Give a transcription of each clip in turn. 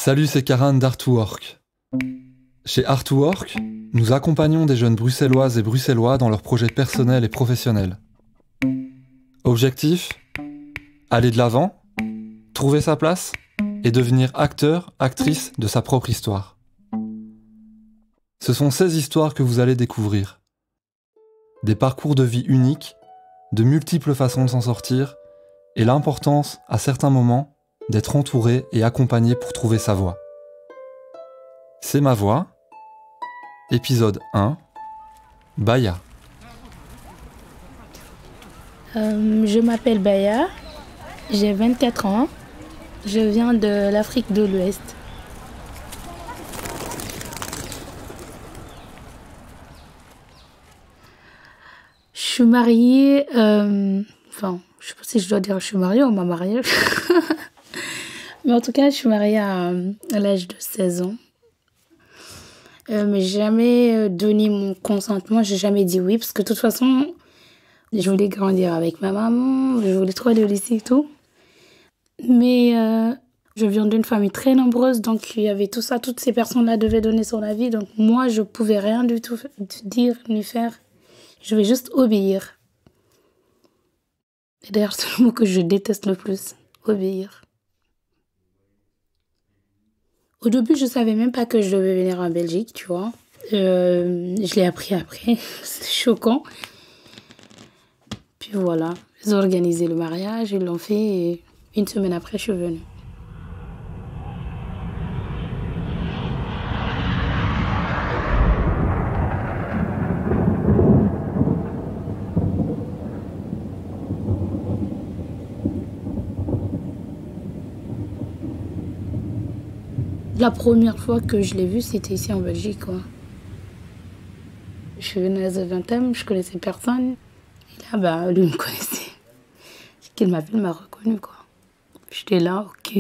Salut, c'est Karan d'Art2Work. Chez Art2Work, nous accompagnons des jeunes bruxelloises et bruxellois dans leurs projets personnels et professionnels. Objectif : aller de l'avant, trouver sa place et devenir acteur, actrice de sa propre histoire. Ce sont ces histoires que vous allez découvrir. Des parcours de vie uniques, de multiples façons de s'en sortir, et l'importance, à certains moments, d'être entouré et accompagné pour trouver sa voie. C'est ma voix. Épisode 1. Baya. Je m'appelle Baya, j'ai 24 ans, je viens de l'Afrique de l'Ouest. Je suis mariée, je sais pas si je dois dire je suis mariée ou on m'a mariée. Mais en tout cas, je suis mariée à l'âge de 16 ans. Mais j'ai jamais donné mon consentement, j'ai jamais dit oui, parce que de toute façon, je voulais grandir avec ma maman, je voulais trop aller au lycée et tout. Mais je viens d'une famille très nombreuse, donc il y avait tout ça, toutes ces personnes-là devaient donner son avis, donc moi, je pouvais rien du tout dire ni faire. Je vais juste obéir. Et d'ailleurs, c'est le mot que je déteste le plus, obéir. Au début, je savais même pas que je devais venir en Belgique, tu vois. Je l'ai appris après, c'était choquant. Puis voilà, ils ont organisé le mariage, ils l'ont fait et une semaine après, je suis venue. La première fois que je l'ai vu, c'était ici en Belgique, quoi. Je suis venue à Zaventem, je connaissais personne. Et là, lui me connaissait. Qu'il m'a vu, il m'a reconnu, quoi. J'étais là, ok.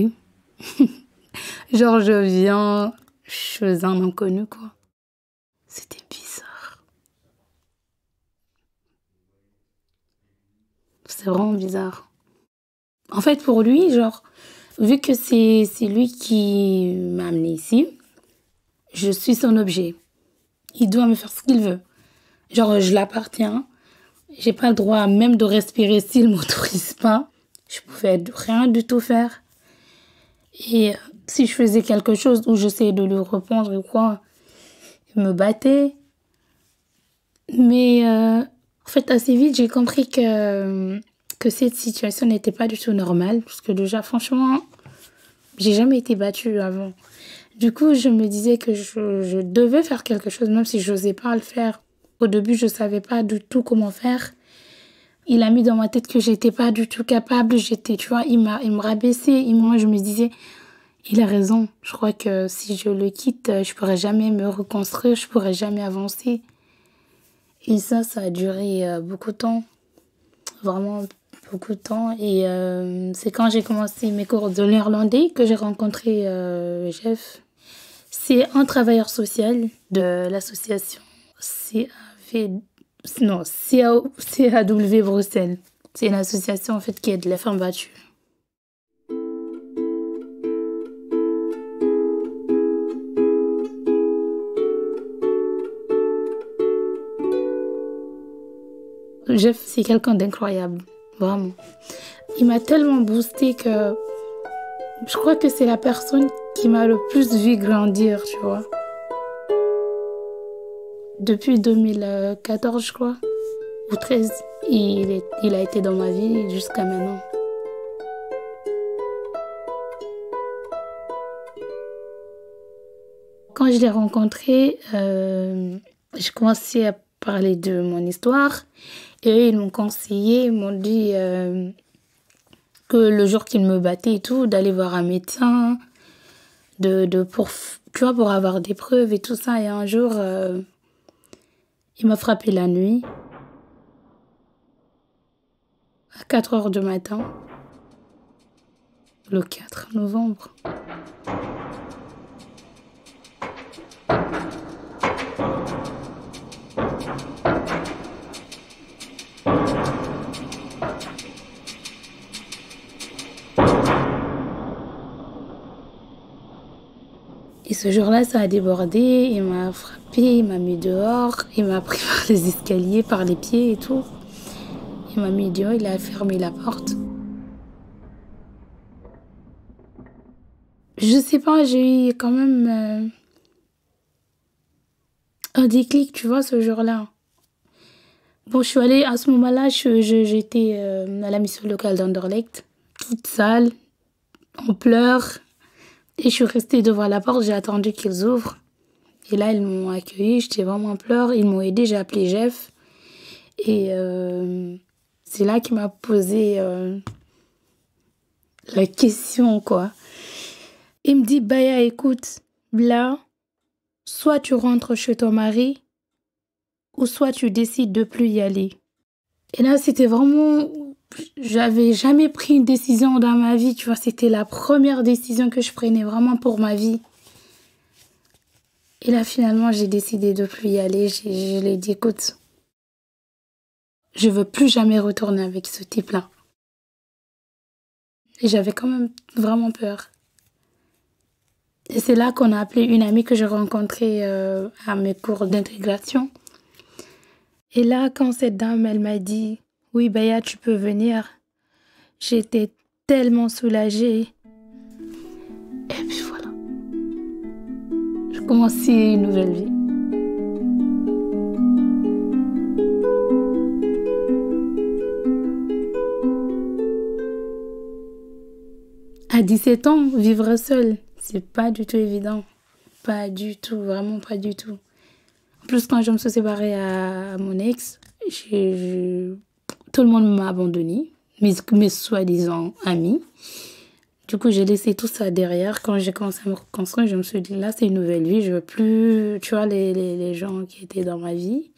Genre, je viens, je suis un inconnu, quoi. C'était bizarre. C'est vraiment bizarre. En fait, pour lui, genre, vu que c'est lui qui m'a amenée ici, je suis son objet. Il doit me faire ce qu'il veut. Genre, je l'appartiens. J'ai pas le droit même de respirer s'il m'autorise pas. Je pouvais rien du tout faire. Et si je faisais quelque chose où j'essayais de lui répondre ou quoi, il me battait. Mais en fait, assez vite, j'ai compris que cette situation n'était pas du tout normale. Parce que déjà, franchement, j'ai jamais été battue avant. Du coup, je me disais que je devais faire quelque chose, même si je n'osais pas le faire. Au début, je ne savais pas du tout comment faire. Il a mis dans ma tête que je n'étais pas du tout capable. Tu vois, il me rabaissait. Et moi, je me disais, il a raison. Je crois que si je le quitte, je ne pourrai jamais me reconstruire, je ne pourrai jamais avancer. Et ça a duré beaucoup de temps. Vraiment beaucoup de temps. Et c'est quand j'ai commencé mes cours de néerlandais que j'ai rencontré Jeff. C'est un travailleur social de l'association CAW Bruxelles. C'est une association en fait qui aide les femmes battues. Jeff, c'est quelqu'un d'incroyable, vraiment. Il m'a tellement boosté que je crois que c'est la personne qui m'a le plus vu grandir, tu vois. Depuis 2014, je crois, ou 2013, il a été dans ma vie jusqu'à maintenant. Quand je l'ai rencontré, j'ai commencé à parler de mon histoire et eux, ils m'ont conseillé, ils m'ont dit que le jour qu'ils me battaient et tout, d'aller voir un médecin, pour avoir des preuves et tout ça. Et un jour, il m'a frappé la nuit, à 4h du matin, le 4 novembre. Et ce jour-là, ça a débordé, il m'a frappé, il m'a mis dehors, il m'a pris par les escaliers, par les pieds et tout. Il m'a mis dehors, il a fermé la porte. Je sais pas, j'ai eu quand même un déclic, tu vois, ce jour-là. Bon, je suis allée, à ce moment-là, j'étais à la mission locale d'Anderlecht, toute sale, en pleurs. Et je suis restée devant la porte, j'ai attendu qu'ils ouvrent. Et là, ils m'ont accueillie, j'étais vraiment en pleurs. Ils m'ont aidée, j'ai appelé Jeff. Et c'est là qu'il m'a posé la question, quoi. Il me dit, Baya, écoute, là, soit tu rentres chez ton mari, ou soit tu décides de plus y aller. Et là, c'était vraiment... J'avais jamais pris une décision dans ma vie, tu vois. C'était la première décision que je prenais vraiment pour ma vie. Et là, finalement, j'ai décidé de plus y aller. Je lui ai dit, écoute, je veux plus jamais retourner avec ce type-là. Et j'avais quand même vraiment peur. Et c'est là qu'on a appelé une amie que j'ai rencontrée à mes cours d'intégration. Et là, quand cette dame, elle m'a dit, oui, Baya, tu peux venir. J'étais tellement soulagée. Et puis voilà. Je commençais une nouvelle vie. À 17 ans, vivre seule, c'est pas du tout évident. Pas du tout, vraiment pas du tout. En plus, quand je me suis séparée à mon ex, tout le monde m'a abandonnée, mes soi-disant amis. Du coup, j'ai laissé tout ça derrière. Quand j'ai commencé à me reconstruire, je me suis dit, là, c'est une nouvelle vie. Je veux plus, tu vois, les gens qui étaient dans ma vie.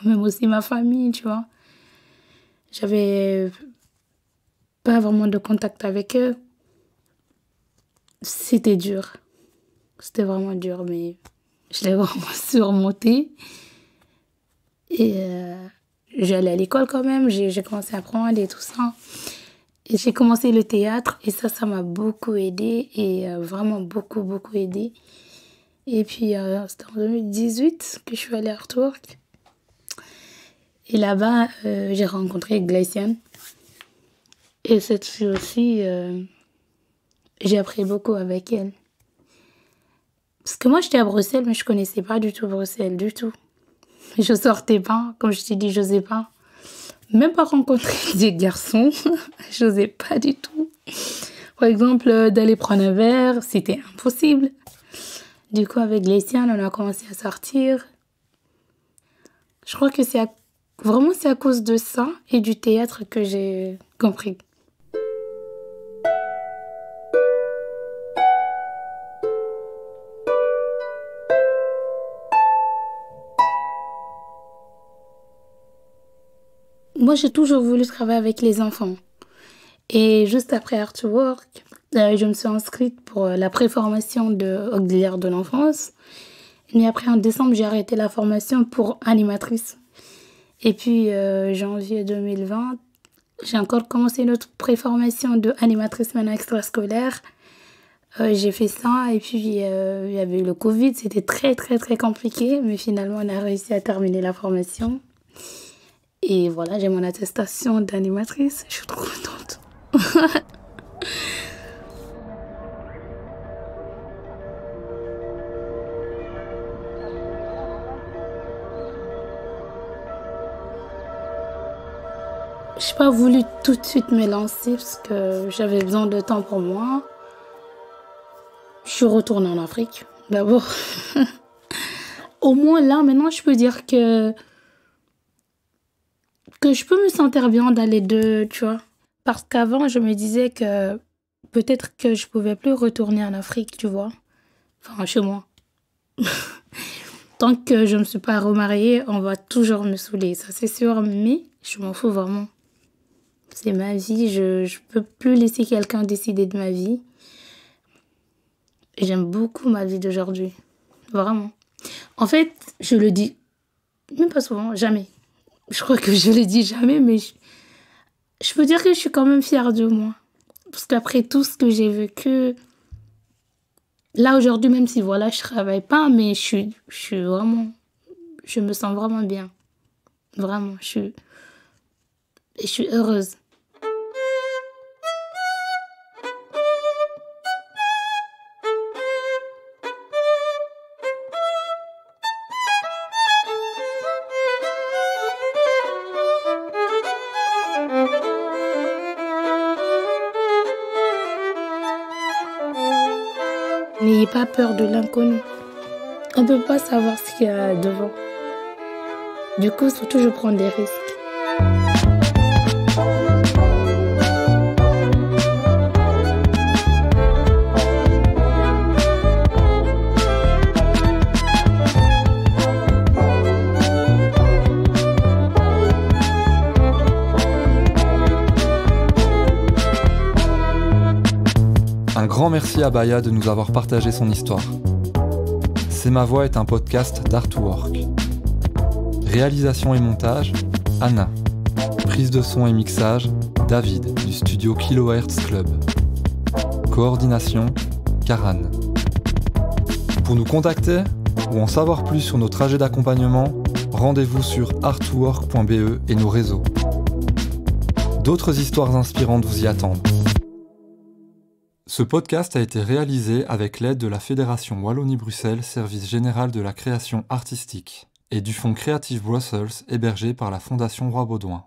Même aussi ma famille, tu vois. J'avais pas vraiment de contact avec eux. C'était dur. C'était vraiment dur, mais je l'ai vraiment surmonté. Et j'allais à l'école quand même. J'ai commencé à apprendre et tout ça. Et j'ai commencé le théâtre et ça m'a beaucoup aidé et vraiment beaucoup, beaucoup aidé. Et puis, c'était en 2018 que je suis allée à Artwork. Et là-bas, j'ai rencontré Glaciane. Et cette fille aussi, j'ai appris beaucoup avec elle. Parce que moi, j'étais à Bruxelles, mais je connaissais pas du tout Bruxelles, du tout. Je sortais pas, comme je t'ai dit, j'osais pas. Même pas rencontrer des garçons, j'osais pas du tout. Par exemple, d'aller prendre un verre, c'était impossible. Du coup, avec Glaciane, on a commencé à sortir. Je crois que c'est à cause de ça et du théâtre que j'ai compris. Moi, j'ai toujours voulu travailler avec les enfants. Et juste après Artwork, je me suis inscrite pour la préformation de auxiliaire de l'enfance. Mais après, en décembre, j'ai arrêté la formation pour animatrice. Et puis, janvier 2020, j'ai encore commencé une autre préformation de animatrice maintenant extrascolaire. J'ai fait ça et puis il y avait eu le Covid. C'était très, très, très compliqué. Mais finalement, on a réussi à terminer la formation. Et voilà, j'ai mon attestation d'animatrice. Je suis trop contente. Je n'ai pas voulu tout de suite me lancer parce que j'avais besoin de temps pour moi. Je suis retournée en Afrique, d'abord. Au moins là, maintenant, je peux dire que je peux me sentir bien dans les deux, tu vois. Parce qu'avant, je me disais que peut-être que je pouvais plus retourner en Afrique, tu vois. Enfin, chez moi. Tant que je ne me suis pas remariée, on va toujours me saouler, ça c'est sûr. Mais je m'en fous vraiment. C'est ma vie, je peux plus laisser quelqu'un décider de ma vie. Et j'aime beaucoup ma vie d'aujourd'hui. Vraiment. En fait, je le dis, même pas souvent, jamais. Je crois que je le dis jamais, mais je peux dire que je suis quand même fière de moi. Parce qu'après tout ce que j'ai vécu, Là, aujourd'hui, même si voilà, je travaille pas, mais je me sens vraiment bien. Vraiment, je suis heureuse. N'ayez pas peur de l'inconnu. On ne peut pas savoir ce qu'il y a devant. Du coup, surtout, je prends des risques. Un grand merci à Baya de nous avoir partagé son histoire. C'est ma voix est un podcast d'Art2Work. Réalisation et montage, Anna. Prise de son et mixage, David du studio Kilohertz Club. Coordination, Karan. Pour nous contacter ou en savoir plus sur nos trajets d'accompagnement, rendez-vous sur art2work.be et nos réseaux. D'autres histoires inspirantes vous y attendent. Ce podcast a été réalisé avec l'aide de la Fédération Wallonie-Bruxelles, Service général de la création artistique, et du Fonds Creative Brussels hébergé par la Fondation Roi Baudouin.